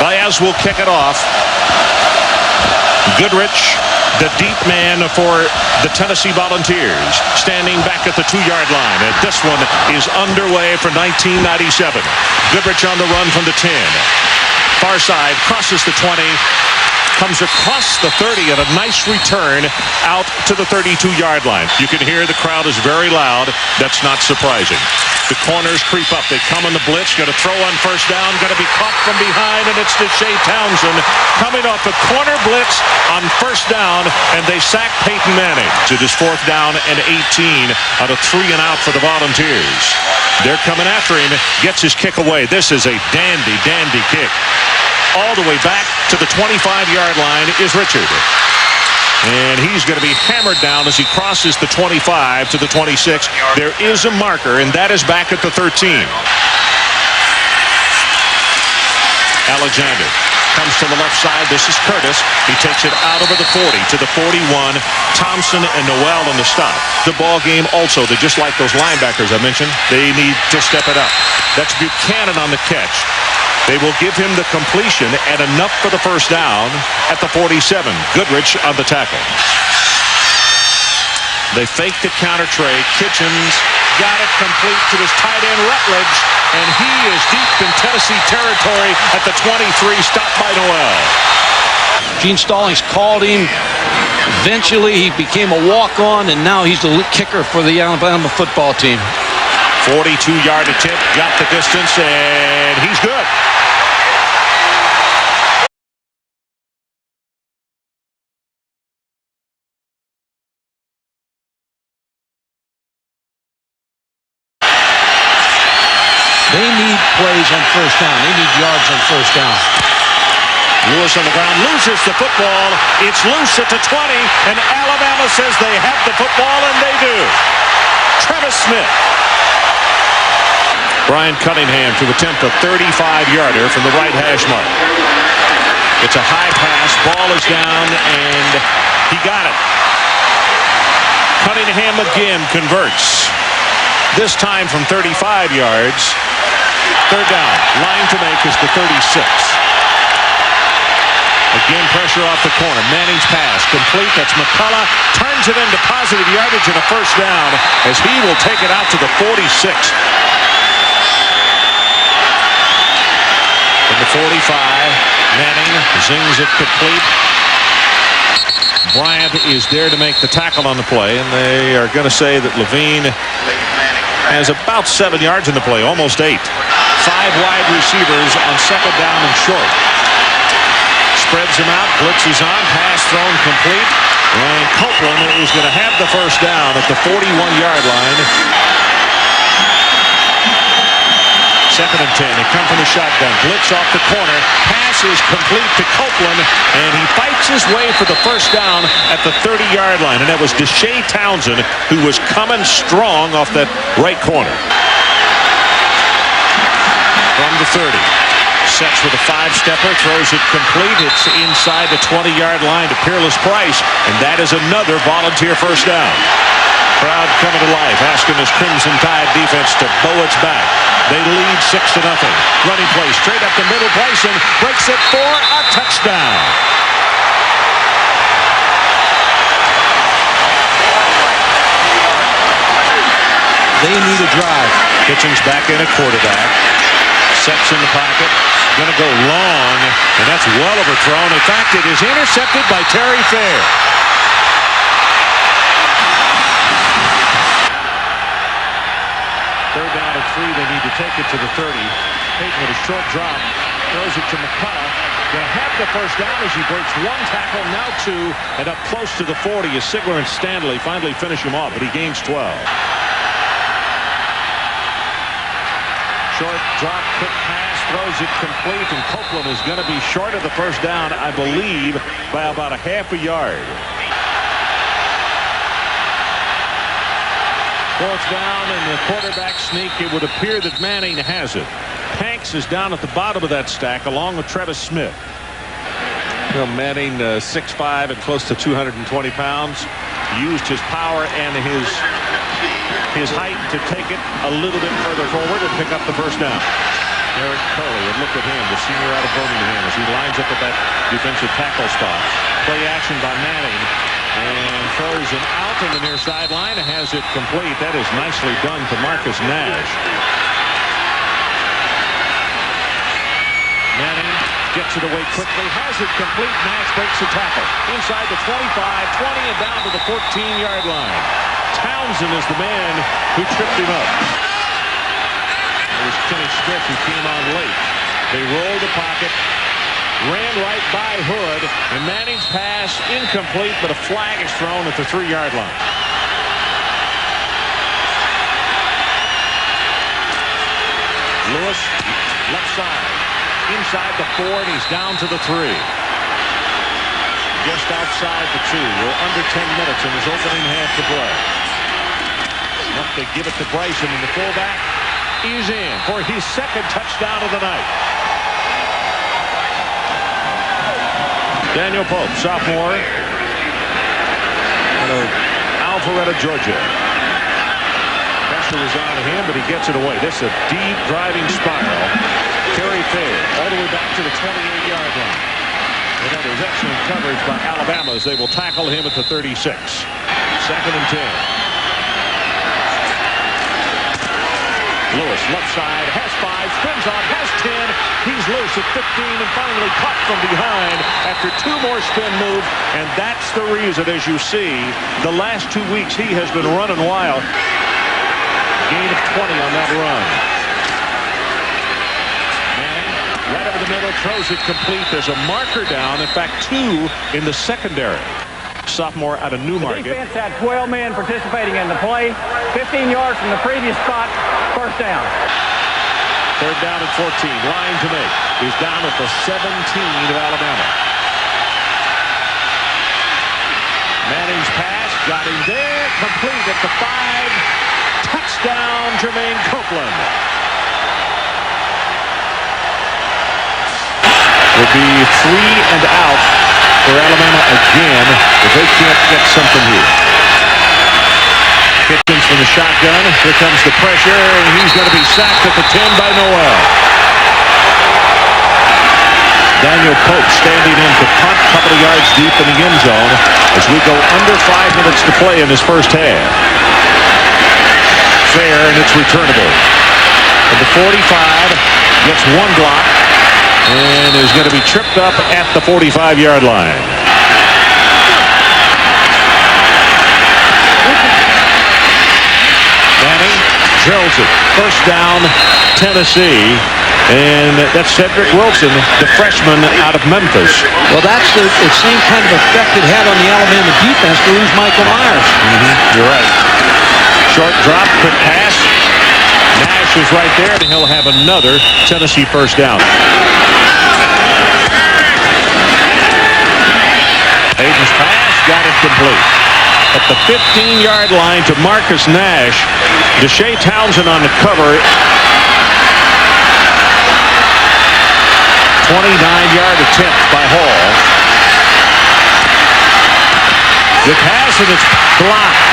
Baez will kick it off. Goodrich, the deep man for the Tennessee Volunteers, standing back at the 2-yard line. And this one is underway for 1997. Goodrich on the run from the 10. Far side, crosses the 20. Comes across the 30 and a nice return out to the 32-yard line. You can hear the crowd is very loud. That's not surprising. The corners creep up. They come in the blitz. Going to throw on first down. Going to be caught from behind, and it's Deshae Townsend coming off a corner blitz on first down, and they sack Peyton Manning. It is 4th down and 18 out of 3 and out for the Volunteers. They're coming after him. Gets his kick away. This is a dandy kick. All the way back to the 25-yard line is Richard. And he's going to be hammered down as he crosses the 25 to the 26. There is a marker, and that is back at the 13. Alexander comes to the left side. This is Curtis. He takes it out over the 40 to the 41. Thompson and Noel in the stop. The ball game also, they're just like those linebackers I mentioned. They need to step it up. That's Buchanan on the catch. They will give him the completion and enough for the first down at the 47. Goodrich on the tackle. They fake the counter tray. Kitchens got it complete to his tight end Rutledge, and he is deep in Tennessee territory at the 23, stopped by Noel. Gene Stallings called him. Eventually he became a walk-on, and now he's the kicker for the Alabama football team. 42-yard attempt, got the distance, and he's good. They need plays on first down. They need yards on first down. Lewis on the ground, loses the football. It's loose at the 20, and Alabama says they have the football, and they do. Travis Smith. Brian Cunningham to attempt a 35-yarder from the right hash mark. It's a high pass. Ball is down, and he got it. Cunningham again converts. This time from 35 yards. 3rd down. Line to make is the 36. Again, pressure off the corner. Manning's pass complete. That's McCullough. Turns it into positive yardage and a first down as he will take it out to the 46. From the 45, Manning zings it complete. Bryant is there to make the tackle on the play, and they are going to say that Levine has about 7 yards in the play, almost 8. 5 wide receivers on 2nd down and short. Spreads him out, blitzes on, pass thrown complete. And Copeland is going to have the first down at the 41-yard line. 2nd and 10. They come from the shotgun. Blitz off the corner. Pass is complete to Copeland, and he fights his way for the first down at the 30-yard line. And that was Deshae Townsend, who was coming strong off that right corner. From the 30. Sets with a 5-stepper, throws it complete. It's inside the 20-yard line to Peerless Price, and that is another Volunteer first down. Crowd coming to life, asking this Crimson Tide defense to bow its back. They lead 6-0. Running play straight up the middle. Bryson breaks it for a touchdown. They need a drive. Kitchens back in at quarterback. Sets in the pocket. Going to go long, and that's well overthrown. In fact, it is intercepted by Terry Fair. Third down and 3. They need to take it to the 30. Peyton with a short drop. Throws it to McCullough. They'll have the first down as he breaks 1 tackle, now 2, and up close to the 40 as Sigler and Stanley finally finish him off, but he gains 12. Short drop, quick pass, throws it complete, and Copeland is going to be short of the first down, I believe, by about a half a yard. 4th down and the quarterback sneak. It would appear that Manning has it. Hanks is down at the bottom of that stack along with Travis Smith. Well, Manning 6'5" and close to 220 pounds. Used his power and his height to take it a little bit further forward and pick up the first down. Eric Curley, and look at him, the senior out of Birmingham, as he lines up at that defensive tackle spot. Play action by Manning, and throws him out on the near sideline and has it complete. That is nicely done to Marcus Nash. Manning gets it away quickly, has it complete. Nash breaks the tackle inside the 25, 20, and down to the 14-yard line. Townsend is the man who tripped him up. It was Kenny Smith who came on late. They rolled the pocket, ran right by Hood, and Manning's pass incomplete, but a flag is thrown at the 3-yard line. Lewis, left side, inside the 4, and he's down to the 3. Just outside the 2. We're under 10 minutes in his opening half to play. Enough to give it to Bryson, and the fullback is in for his second touchdown of the night. Daniel Pope, sophomore, out of Alpharetta, Georgia. Pressure was on him, but he gets it away. This is a deep driving spiral. Kerry Fair all the way back to the 28-yard line. And that is excellent coverage by Alabama as they will tackle him at the 36. Second and 10. Lewis, left side, has 5, spins on, has 10. He's loose at 15 and finally caught from behind after 2 more spin moves. And that's the reason, as you see, the last 2 weeks he has been running wild. Gain of 20 on that run. Manning, right over the middle, throws it complete. There's a marker down. In fact, 2 in the secondary. Sophomore out of Newmarket. The defense had 12 men participating in the play. 15 yards from the previous spot. First down. Third down at 14. Line to make. He's down at the 17 of Alabama. Manning's pass. Got him there. Complete at the 5. Touchdown, Jermaine Copeland. Will be 3 and out for Alabama again if they can't get something here. Kitchens from the shotgun. Here comes the pressure, and he's going to be sacked at the 10 by Noel. Daniel Pope standing in to punt a couple of yards deep in the end zone as we go under 5 minutes to play in this first half. Fair, and it's returnable. And the 45 gets 1 block and is going to be tripped up at the 45-yard line. Manning drills it. First down, Tennessee. And that's Cedric Wilson, the freshman out of Memphis. Well, that's the same kind of effect it had on the Alabama defense to lose Michael Myers. You're right. Short drop, quick pass. Nash is right there, and he'll have another Tennessee first down. Hayden's pass got it complete. At the 15-yard line to Marcus Nash. Deshae Townsend on the cover. 29-yard attempt by Hall. The pass, and it's blocked.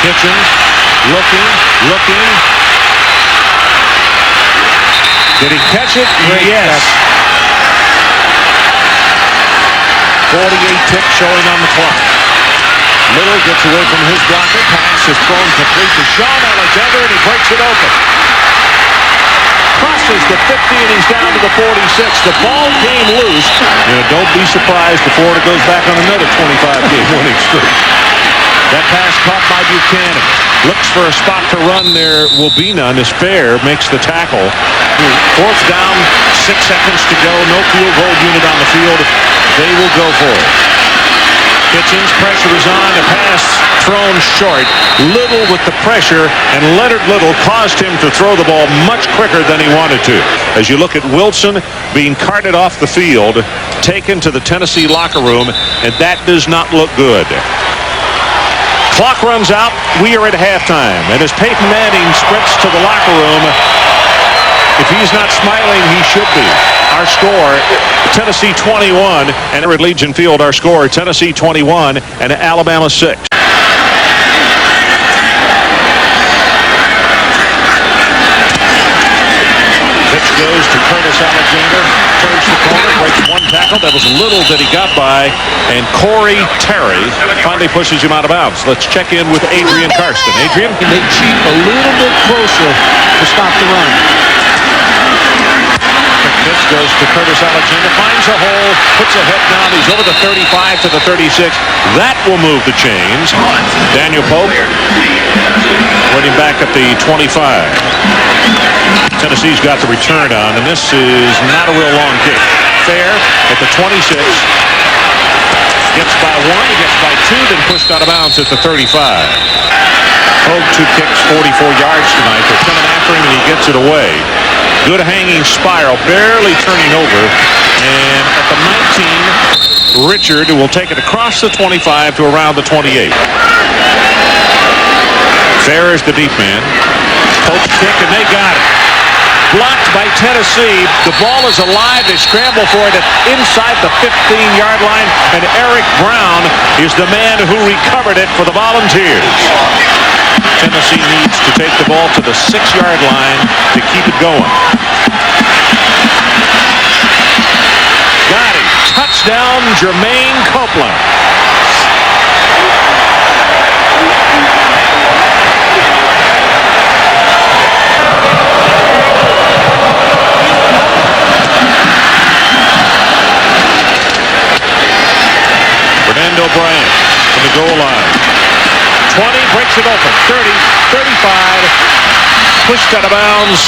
Kitchens looking. Did he catch it? Yes. 48 ticks showing on the clock. Little gets away from his blocker. Pass is thrown complete to Sean Alexander, and he breaks it open. Crosses the 50, and he's down to the 46. The ball came loose. Don't be surprised if Florida goes back on another 25-game winning streak. That pass caught by Buchanan. Looks for a spot to run. There will be none as Fair makes the tackle. Fourth down, 6 seconds to go. No field goal unit on the field. They will go for it. Kitchens, pressure is on. The pass thrown short. Little with the pressure, and Leonard Little caused him to throw the ball much quicker than he wanted to. As you look at Wilson being carted off the field, taken to the Tennessee locker room, and that does not look good. Clock runs out. We are at halftime. And as Peyton Manning sprints to the locker room, if he's not smiling, he should be. Our score, Tennessee 21, and at Legion Field, our score, Tennessee 21 and Alabama 6. goes to Curtis Alexander. Turns the corner, breaks one tackle. That was little that he got by. And Corey Terry finally pushes him out of bounds. Let's check in with Adrian Karsten. Adrian? They cheat a little bit closer to stop the run. Pitch goes to Curtis Alexander, finds a hole, puts a head down. He's over the 35 to the 36. That will move the chains. Daniel Pope waiting back at the 25. Tennessee's got the return on, and this is not a real long kick. Fair at the 26. Gets by one, gets by two, then pushed out of bounds at the 35. Pope, 2 kicks, 44 yards tonight. They're coming after him, and he gets it away. Good hanging spiral, barely turning over. And at the 19, Richard will take it across the 25 to around the 28. Fair is the deep man. Pope's kick, and they got it. Blocked by Tennessee. The ball is alive. They scramble for it inside the 15-yard line. And Eric Brown is the man who recovered it for the Volunteers. Tennessee needs to take the ball to the 6-yard line to keep it going. Got it. Touchdown, Jermaine Copeland. Fernando Bryant from the goal line. 20, breaks it open. 30, 35, pushed out of bounds.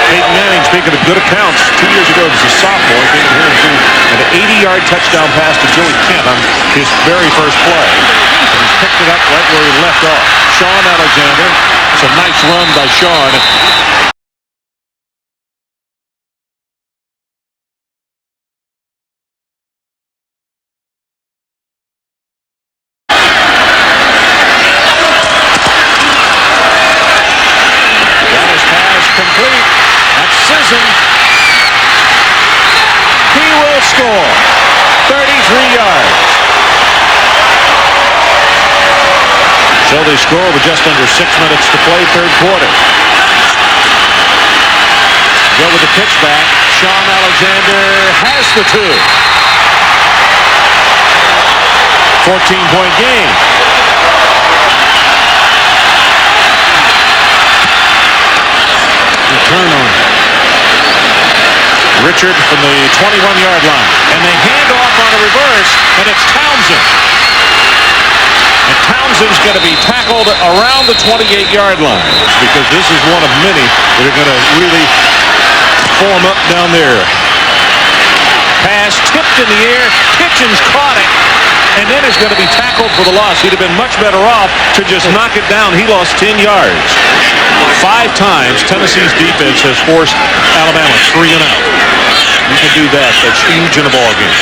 Peyton Manning, speaking of good accounts, 2 years ago as a sophomore, came here and threw an 80-yard touchdown pass to Joey Kent on his very first play. And he's picked it up right where he left off. Sean Alexander. It's a nice run by Sean. He will score. 33 yards. So they score with just under 6 minutes to play, third quarter. Go with the pitch back. Sean Alexander has the 2. 14-point game. Return on. Richard from the 21-yard line. And they hand off on a reverse, and it's Townsend. And Townsend's going to be tackled around the 28-yard line because this is one of many that are going to really form up down there. Pass tipped in the air. Kitchens caught it, and then is going to be tackled for the loss. He'd have been much better off to just knock it down. He lost 10 yards. 5 times Tennessee's defense has forced Alabama 3 and out. You can do that. That's huge in a ball game.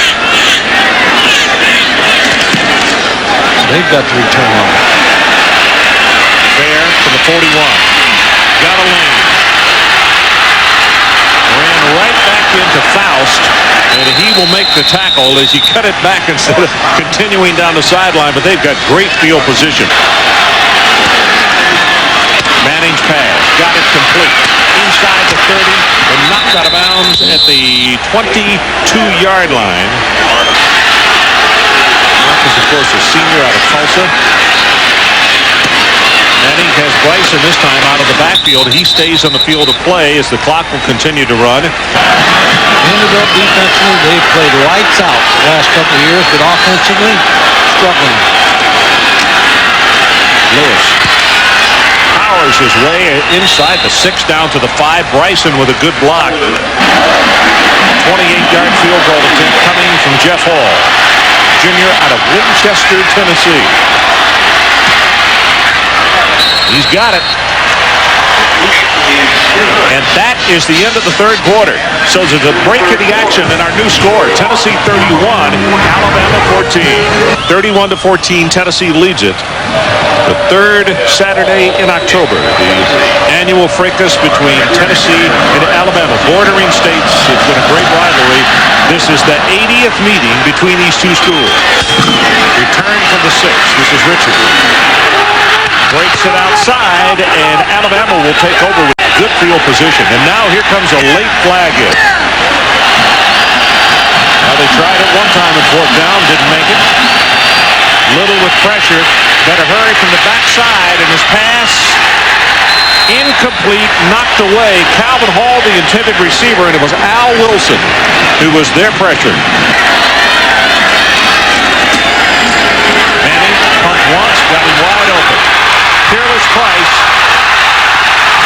They've got the return on. Fair from the 41. Got a lane. Ran right back into Faust, and he will make the tackle as he cut it back instead of continuing down the sideline, but they've got great field position. Manning's pass, got it complete. Inside the 30, and knocked out of bounds at the 22-yard line. Marcus, of course, a senior out of Tulsa. Manning has Bryson this time out of the backfield. He stays on the field of play as the clock will continue to run. Vanderbilt defensively, they've played lights out the last couple of years, but offensively, struggling. Lewis powers his way inside the 6 down to the 5. Bryson with a good block. 28-yard field goal attempt coming from Jeff Hall, junior out of Winchester, Tennessee. He's got it. And that is the end of the third quarter. So there's a break in the action in our new score. Tennessee 31, Alabama 14. 31-14, Tennessee leads it. The third Saturday in October, the annual fracas between Tennessee and Alabama, bordering states. It's been a great rivalry. This is the 80th meeting between these two schools. Return from the 6. This is Richard. Breaks it outside, and Alabama will take over with good field position. And now here comes a late flag in. Now they tried it one time in fourth down, didn't make it. Little with pressure. Better hurry from the backside, and his pass incomplete, knocked away. Calvin Hall, the intended receiver, and it was Al Wilson who was their pressure. Manning pumped once, got him wide open. Peerless Price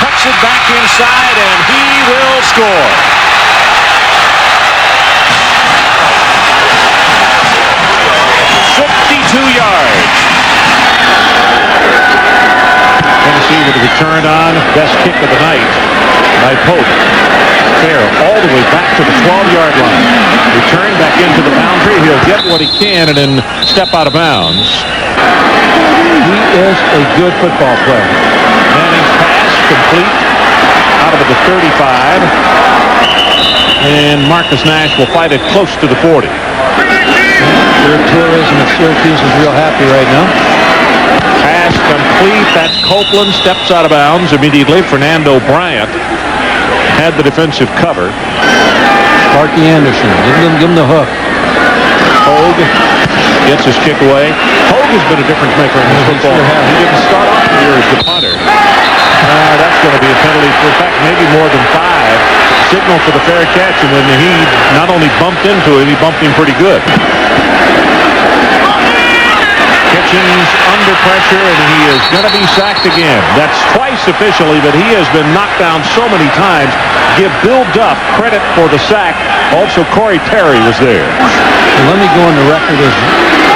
cuts it back inside, and he will score. Tennessee with a return on. Best kick of the night by Pope. Fair all the way back to the 12-yard line. Return back into the boundary. He'll get what he can and then step out of bounds. He is a good football player. Manning's pass complete out of the 35. And Marcus Nash will fight it close to the 40. Their tourism at Syracuse is real happy right now. Pass complete. That's Copeland. Steps out of bounds immediately. Fernando Bryant had the defensive cover. Sparky Anderson. Give him the hook. Hogue gets his kick away. Hogue has been a difference maker in this football. He didn't start off the year as the punter. That's going to be a penalty. In fact, maybe more than 5. Signal for the fair catch, and then he not only bumped into it, he bumped him pretty good. Kitchens under pressure, and he is going to be sacked again. That's twice officially, but he has been knocked down so many times. Give Bill Duff credit for the sack. Also, Corey Terry was there. And let me go on the record as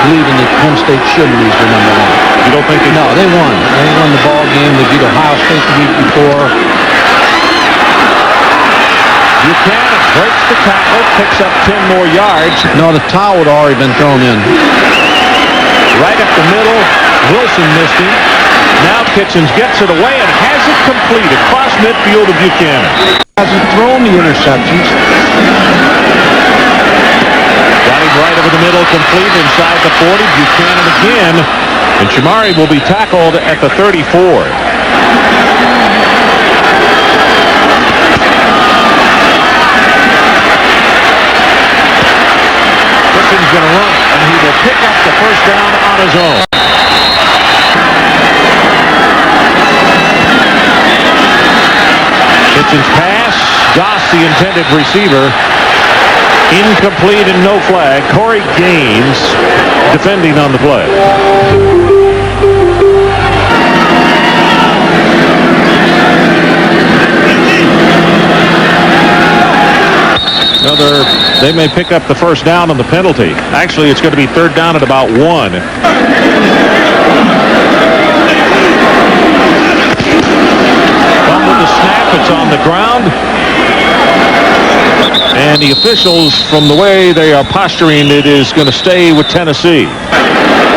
believing that Penn State should lose their number 1. You don't think they... No, they won. They won the ball game. They beat Ohio State the week before. Buchanan breaks the tackle, picks up 10 more yards. No, the towel had already been thrown in. Right up the middle, Wilson missed him. Now Kitchens gets it away and has it complete across midfield to Buchanan. Hasn't thrown the interceptions. Got him right over the middle, complete inside the 40. Buchanan again, and Shamari will be tackled at the 34. Going to run, and he will pick up the first down on his own. Kitchens pass. Goss, the intended receiver. Incomplete and no flag. Corey Gaines defending on the play. They may pick up the first down on the penalty. Actually, it's going to be third down at about 1. Come with the snap. It's on the ground. And the officials, from the way they are posturing, it is going to stay with Tennessee.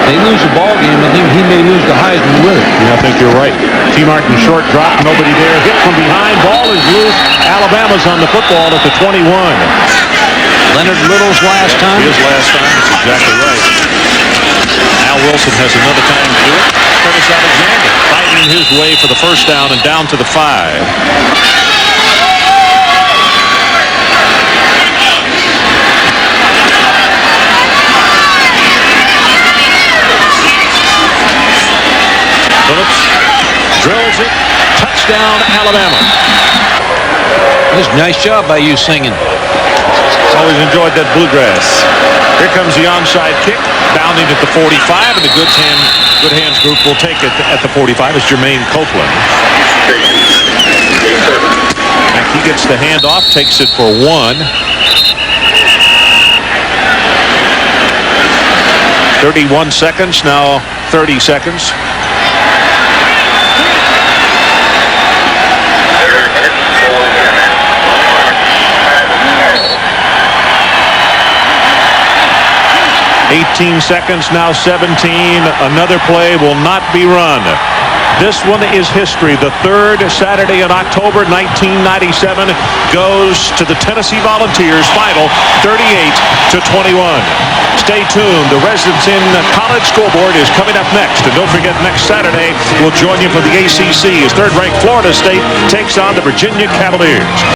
They lose the ball game, and he may lose the Heisman with it. Yeah, I think you're right. T. Martin short drop, nobody there. Hit from behind, ball is loose. Alabama's on the football at the 21. Leonard Little's last time. His last time, that's exactly right. Al Wilson has another time to do it. Curtis Alexander fighting his way for the first down and down to the 5. Phillips drills it. Touchdown, Alabama. Nice job by you singing. Always enjoyed that bluegrass. Here comes the onside kick. Bounding at the 45, and the Good Hands group will take it at the 45. It's Jermaine Copeland. He gets the handoff, takes it for 1. 31 seconds, now 30 seconds. .18 seconds, now 17. Another play will not be run. This one is history. The third Saturday in October 1997 goes to the Tennessee Volunteers. Final 38-21. Stay tuned. The Residents in College Scoreboard is coming up next. And don't forget, next Saturday, we'll join you for the ACC as third-ranked Florida State takes on the Virginia Cavaliers.